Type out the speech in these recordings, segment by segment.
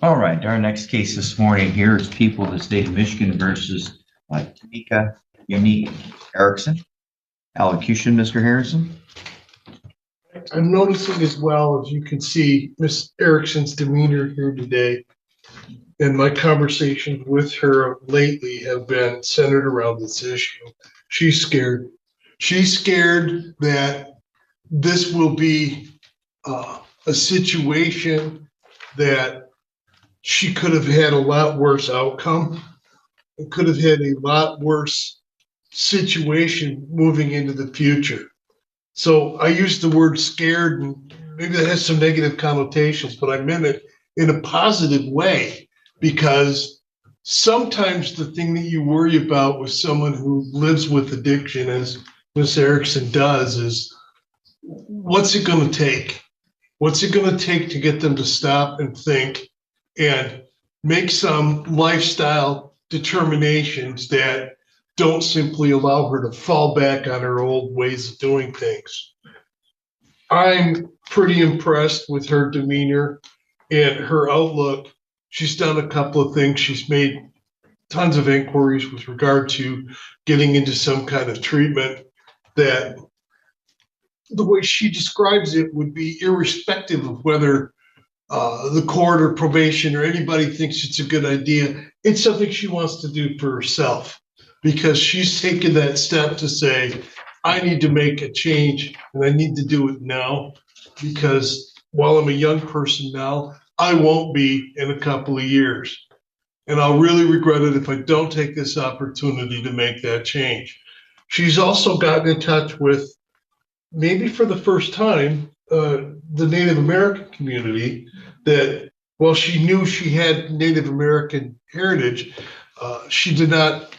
All right, our next case this morning here is People of the State of Michigan versus Tamika Unique Erickson. Allocution, Mr. Harrison. I'm noticing as well, as you can see, Miss Erickson's demeanor here today, and my conversations with her lately have been centered around this issue. She's scared. She's scared that this will be a situation that she could have had a lot worse outcome. It could have had a lot worse situation moving into the future. So I used the word scared, and maybe that has some negative connotations, but I meant it in a positive way, because sometimes the thing that you worry about with someone who lives with addiction, as Miss Erickson does, is what's it going to take? What's it going to take to get them to stop and think and make some lifestyle determinations that don't simply allow her to fall back on her old ways of doing things. I'm pretty impressed with her demeanor and her outlook. She's done a couple of things. She's made tons of inquiries with regard to getting into some kind of treatment that the way she describes it would be irrespective of whether the court or probation or anybody thinks it's a good idea. It's something she wants to do for herself, because she's taken that step to say, I need to make a change and I need to do it now, because while I'm a young person now, I won't be in a couple of years. And I'll really regret it if I don't take this opportunity to make that change. She's also gotten in touch with, maybe for the first time, the Native American community, that while she knew she had Native American heritage, she did not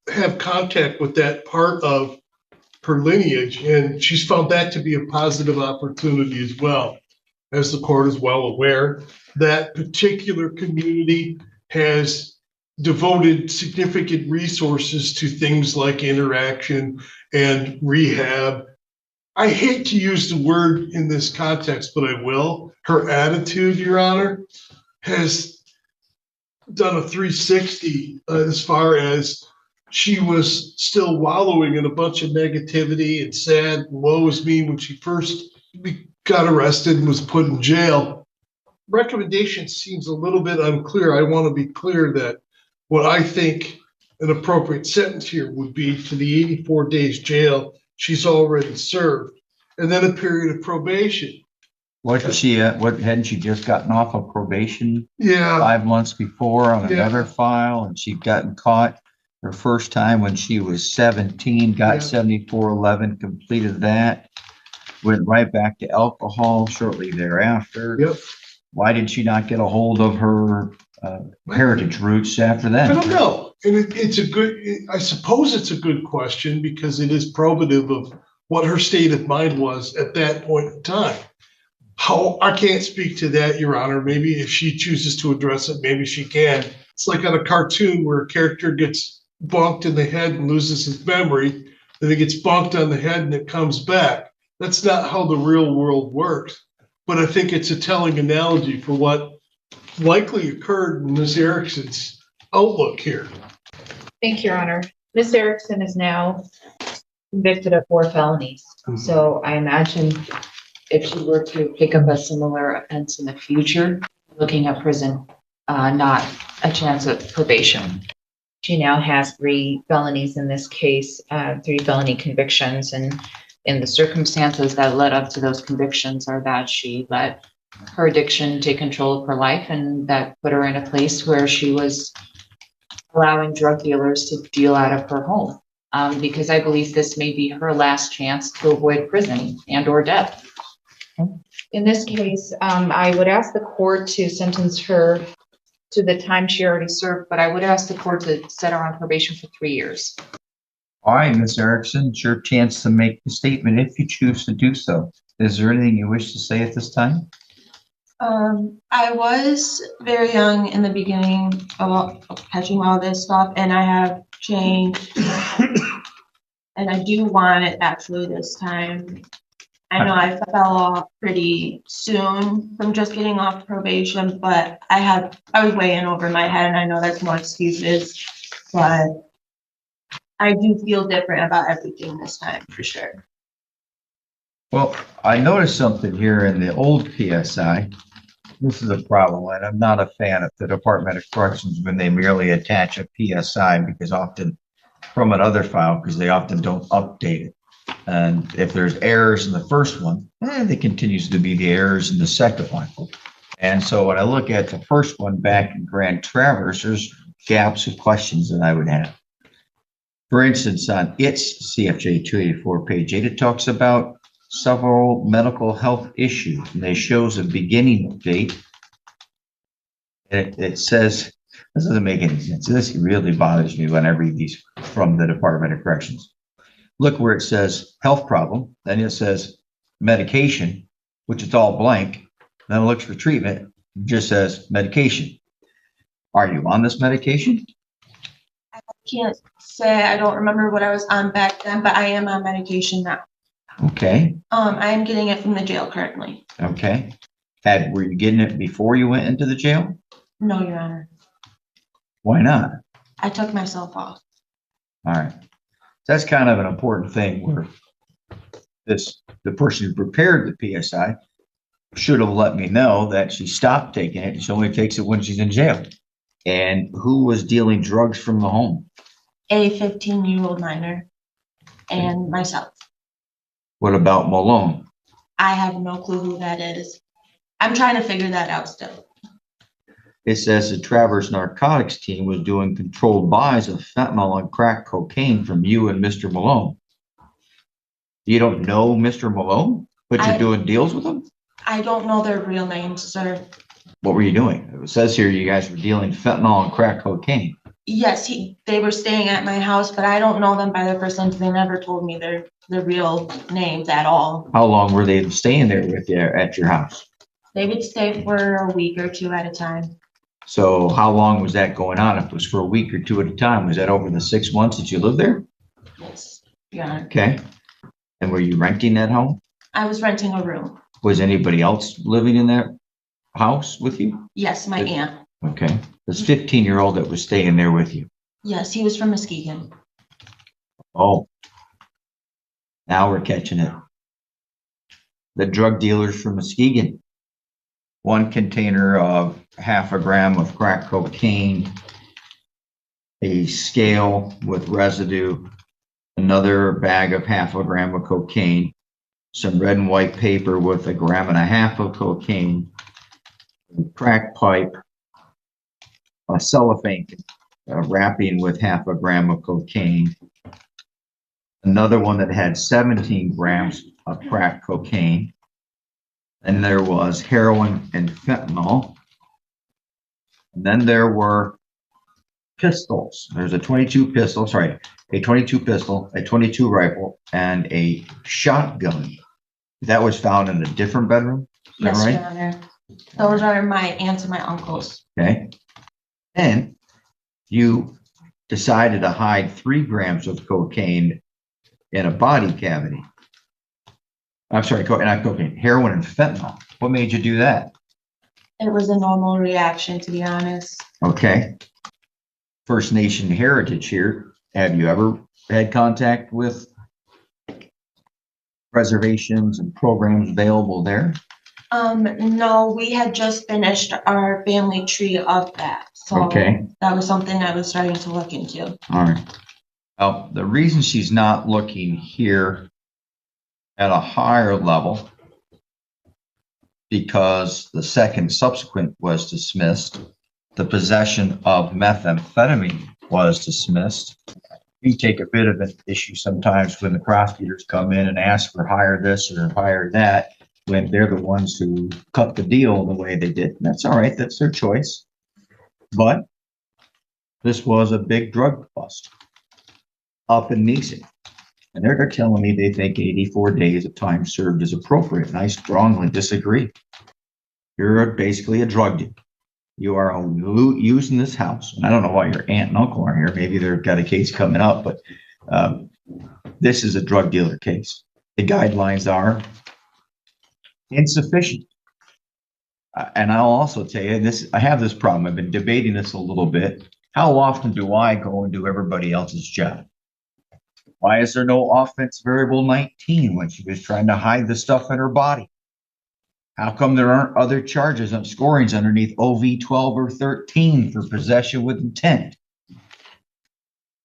have contact with that part of her lineage, and she's found that to be a positive opportunity as well. As the court is well aware, that particular community has devoted significant resources to things like interaction and rehab. I hate to use the word in this context, but I will. Her attitude, Your Honor, has done a 360 as far as she was still wallowing in a bunch of negativity and sad, woe is me when she first got arrested and was put in jail. Recommendation seems a little bit unclear. I want to be clear that what I think an appropriate sentence here would be for the 84 days jail she's already served, and then a period of probation. Wasn't she? Hadn't she just gotten off of probation? Yeah. 5 months before on another file, and she'd gotten caught her first time when she was 17. Got 7411, completed that, went right back to alcohol shortly thereafter. Yep. Why did she not get a hold of her heritage roots after that? I don't know. And it's a good, I suppose it's a good question, because it is probative of what her state of mind was at that point in time. How, I can't speak to that, Your Honor. Maybe if she chooses to address it, maybe she can. It's like on a cartoon where a character gets bonked in the head and loses his memory, then it gets bonked on the head and it comes back. That's not how the real world works. But I think it's a telling analogy for what likely occurred in Ms. Erickson's outlook here. Thank you, Your Honor. Ms. Erickson is now convicted of 4 felonies. So I imagine if she were to pick up a similar offense in the future, looking at prison, not a chance of probation. She now has 3 felonies in this case, 3 felony convictions, and in the circumstances that led up to those convictions are that she let her addiction take control of her life, and that put her in a place where she was allowing drug dealers to deal out of her home. Because I believe this may be her last chance to avoid prison and or death. In this case, I would ask the court to sentence her to the time she already served, but I would ask the court to set her on probation for 3 years. All right, Ms. Erickson, it's your chance to make the statement if you choose to do so. Is there anything you wish to say at this time? I was very young in the beginning of catching all this stuff, and I have changed. And I do want it actually this time I know I fell off pretty soon from just getting off probation, but I was way in over my head, and I know that's more excuses, but I do feel different about everything this time, for sure. Well, I noticed something here in the old PSI. This is a problem, and I'm not a fan of the Department of Corrections when they merely attach a PSI because often from another file, because they often don't update it. And if there's errors in the first one, there continues to be the errors in the second one. And so when I look at the first one back in Grand Traverse, there's gaps of questions that I would have. For instance, on its CFJ 284 page 8, it talks about several medical health issues, and it shows a beginning date. It says, this doesn't make any sense. This really bothers me when I read these from the Department of Corrections. Look where it says health problem, then it says medication, which is all blank. Then it looks for treatment, it just says medication. Are you on this medication? I can't say, I don't remember what I was on back then, but I am on medication now. Okay. I am getting it from the jail currently. Okay. Were you getting it before you went into the jail? No, Your Honor. Why not? I took myself off. All right. That's kind of an important thing where the person who prepared the PSI should have let me know that she stopped taking it. She only takes it when she's in jail. And who was dealing drugs from the home? A 15-year-old minor and myself. What about Malone? I have no clue who that is. I'm trying to figure that out still. It says the Traverse Narcotics team was doing controlled buys of fentanyl and crack cocaine from you and Mr. Malone. You don't know Mr. Malone, but you're doing deals with him? I don't know their real names, sir. What were you doing? It says here you guys were dealing fentanyl and crack cocaine. Yes, they were staying at my house, but I don't know them by their first names. They never told me their real names at all. How long were they staying there with you at your house? They would stay for a week or two at a time. So how long was that going on? If it was for a week or two at a time, was that over the 6 months that you lived there? Yes, yeah. Okay. And were you renting that home? I was renting a room. Was anybody else living in that house with you? Yes, my aunt. Okay. This 15-year-old that was staying there with you. Yes, he was from Muskegon. Oh, now we're catching it. The drug dealers from Muskegon. 1 container of 0.5 gram of crack cocaine, a scale with residue, another bag of 0.5 gram of cocaine, some red and white paper with 1.5 grams of cocaine, a crack pipe, a cellophane wrapping with 0.5 gram of cocaine, another one that had 17 grams of crack cocaine, and there was heroin and fentanyl. And then there were pistols. There's a 22 pistol, a 22 pistol, a 22 rifle, and a shotgun. That was found in a different bedroom? Is that Yes, right? Your Honor. Those are my aunts and my uncles. Okay. And you decided to hide 3 grams of cocaine in a body cavity. I'm sorry, not cocaine, heroin and fentanyl. What made you do that? It was a normal reaction, to be honest. Okay. First Nation heritage here. Have you ever had contact with reservations and programs available there? No, we had just finished our family tree of that. So Okay. that was something I was starting to look into. All right. Well, the reason she's not looking here at a higher level, because the second subsequent was dismissed, the possession of methamphetamine was dismissed. We take a bit of an issue sometimes when the prosecutors come in and ask for hire this or hire that, when they're the ones who cut the deal the way they did. And that's all right, that's their choice. But this was a big drug bust up in Neeson. And they're telling me they think 84 days of time served is appropriate, and I strongly disagree. You're basically a drug dealer. You are using this house, and I don't know why your aunt and uncle are here. Maybe they've got a case coming up, but this is a drug dealer case. The guidelines are insufficient. And I'll also tell you this, I have this problem. I've been debating this a little bit. How often do I go and do everybody else's job? Why is there no offense variable 19 when she was trying to hide the stuff in her body? How come there aren't other charges on scorings underneath OV 12 or 13 for possession with intent? If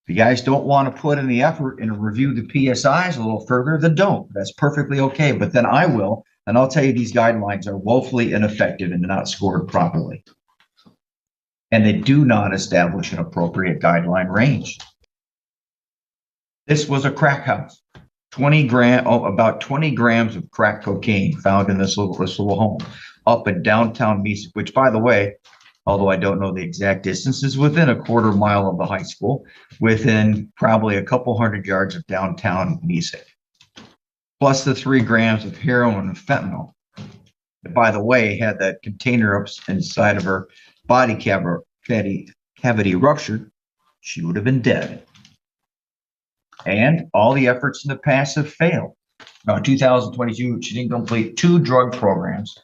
you guys don't want to put in the effort and review the PSIs a little further, then don't. That's perfectly okay. But then I will, and I'll tell you these guidelines are woefully ineffective and not scored properly. And they do not establish an appropriate guideline range. This was a crack house. About 20 grams of crack cocaine found in this little home up in downtown Mesa, which, by the way, although I don't know the exact distance, is within a quarter mile of the high school, within probably a couple hundred yards of downtown Mesa, plus the 3 grams of heroin and fentanyl. That, by the way, had that container up inside of her body cavity ruptured, she would have been dead. And all the efforts in the past have failed. Now, in 2022, she didn't complete 2 drug programs.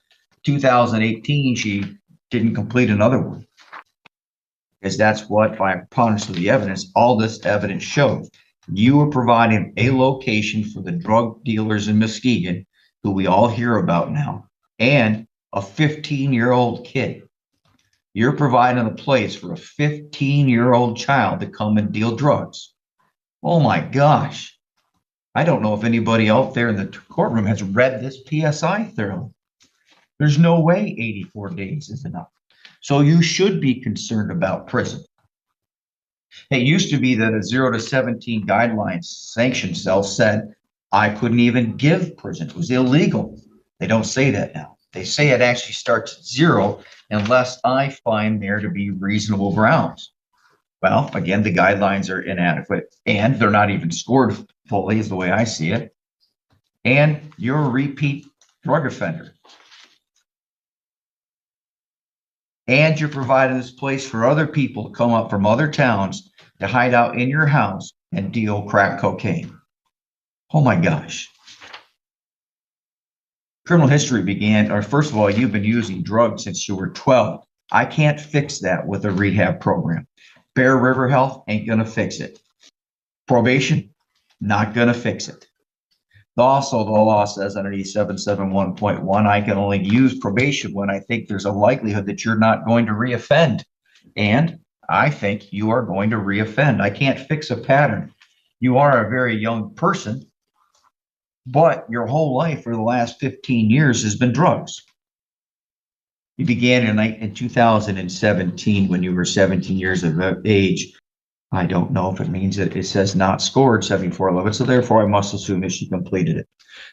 2018, she didn't complete another one. Because that's what, by preponderance of the evidence, all this evidence shows. You are providing a location for the drug dealers in Muskegon, who we all hear about now, and a 15-year-old kid. You're providing a place for a 15-year-old child to come and deal drugs. Oh my gosh. I don't know if anybody out there in the courtroom has read this PSI thoroughly. There's no way 84 days is enough. So you should be concerned about prison. It used to be that a 0 to 17 guidelines sanction cell said I couldn't even give prison. It was illegal. They don't say that now. They say it actually starts at 0 unless I find there to be reasonable grounds. Well, again, the guidelines are inadequate and they're not even scored fully is the way I see it. And you're a repeat drug offender. And you're providing this place for other people to come up from other towns to hide out in your house and deal crack cocaine. Oh my gosh. Criminal history began, or first of all, you've been using drugs since you were 12. I can't fix that with a rehab program. Bear River Health ain't going to fix it. Probation, not going to fix it. Also, the law says underneath 771.1, I can only use probation when I think there's a likelihood that you're not going to reoffend. And I think you are going to reoffend. I can't fix a pattern. You are a very young person, but your whole life for the last 15 years has been drugs. You began in 2017 when you were 17 years of age. I don't know if it means that it says not scored 7411, so therefore I must assume that she completed it.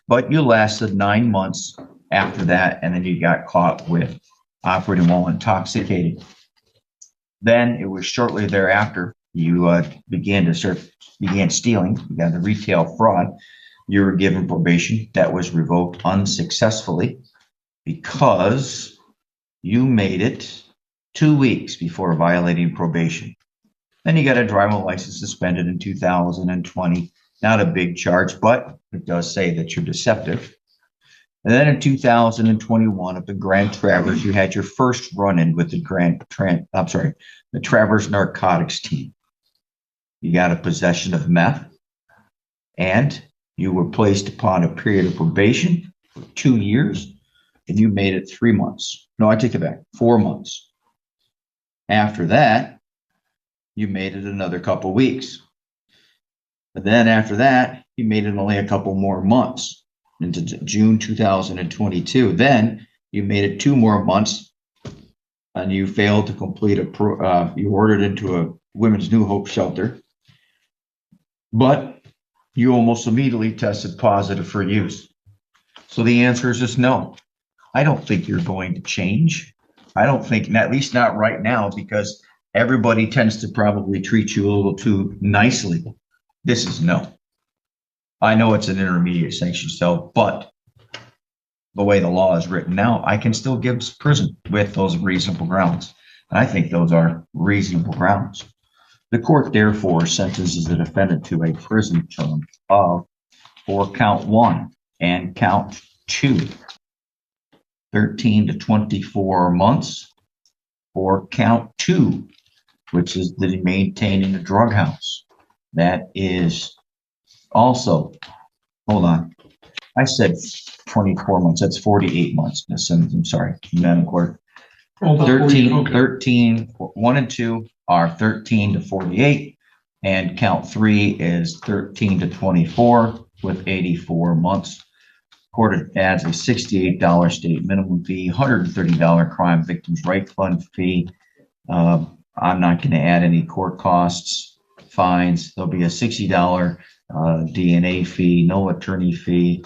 But you lasted 9 months after that, and then you got caught with operating while intoxicated. Then it was shortly thereafter you began stealing, you got the retail fraud. You were given probation that was revoked unsuccessfully because you made it 2 weeks before violating probation. Then you got a driver's license suspended in 2020. Not a big charge, but it does say that you're deceptive. And then in 2021 at the Grand Traverse, you had your first run-in with the the Traverse Narcotics team. You got a possession of meth, and you were placed upon a period of probation for 2 years, and you made it 3 months. No, I take it back, 4 months. After that, you made it another couple weeks. But then after that, you made it only a couple more months into June 2022. Then you made it 2 more months, and you failed to complete you ordered into a Women's New Hope shelter, but you almost immediately tested positive for use. So the answer is just no. I don't think you're going to change. I don't think, at least not right now, because everybody tends to probably treat you a little too nicely. This is no. I know it's an intermediate sanction cell, but the way the law is written now, I can still give prison with those reasonable grounds. And I think those are reasonable grounds. The court therefore sentences the defendant to a prison term of for count 1 and count 2 13 to 24 months. Or count 2, which is the maintaining a drug house. That is also, hold on, I said 24 months, that's 48 months. I'm sorry, Madam Clerk. 13, 1 and 2 are 13 to 48, and count 3 is 13 to 24 with 84 months. Court adds a $68 state minimum fee, $130 crime victims' right fund fee. I'm not going to add any court costs, fines. There'll be a $60 DNA fee, no attorney fee.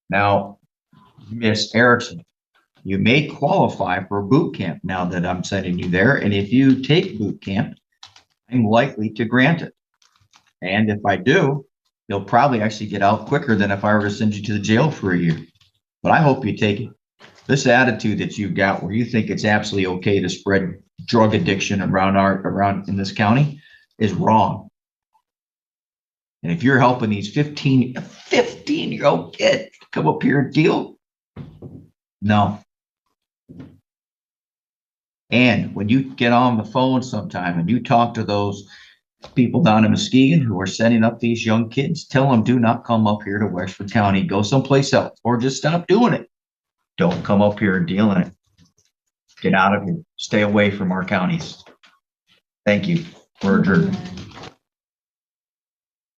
Now, Miss Erickson, you may qualify for boot camp now that I'm sending you there. And if you take boot camp, I'm likely to grant it. And if I do, you'll probably actually get out quicker than if I were to send you to the jail for a year. But I hope you take it. This attitude that you've got where you think it's absolutely okay to spread drug addiction around in this county is wrong. And if you're helping these 15-year-old kids come up here and deal, no. And when you get on the phone sometime and you talk to those people down in Muskegon who are setting up these young kids, tell them do not come up here to Wexford County, go someplace else, or just stop doing it. Don't come up here and deal in it. Get out of here. Stay away from our counties. Thank you. We're adjourned.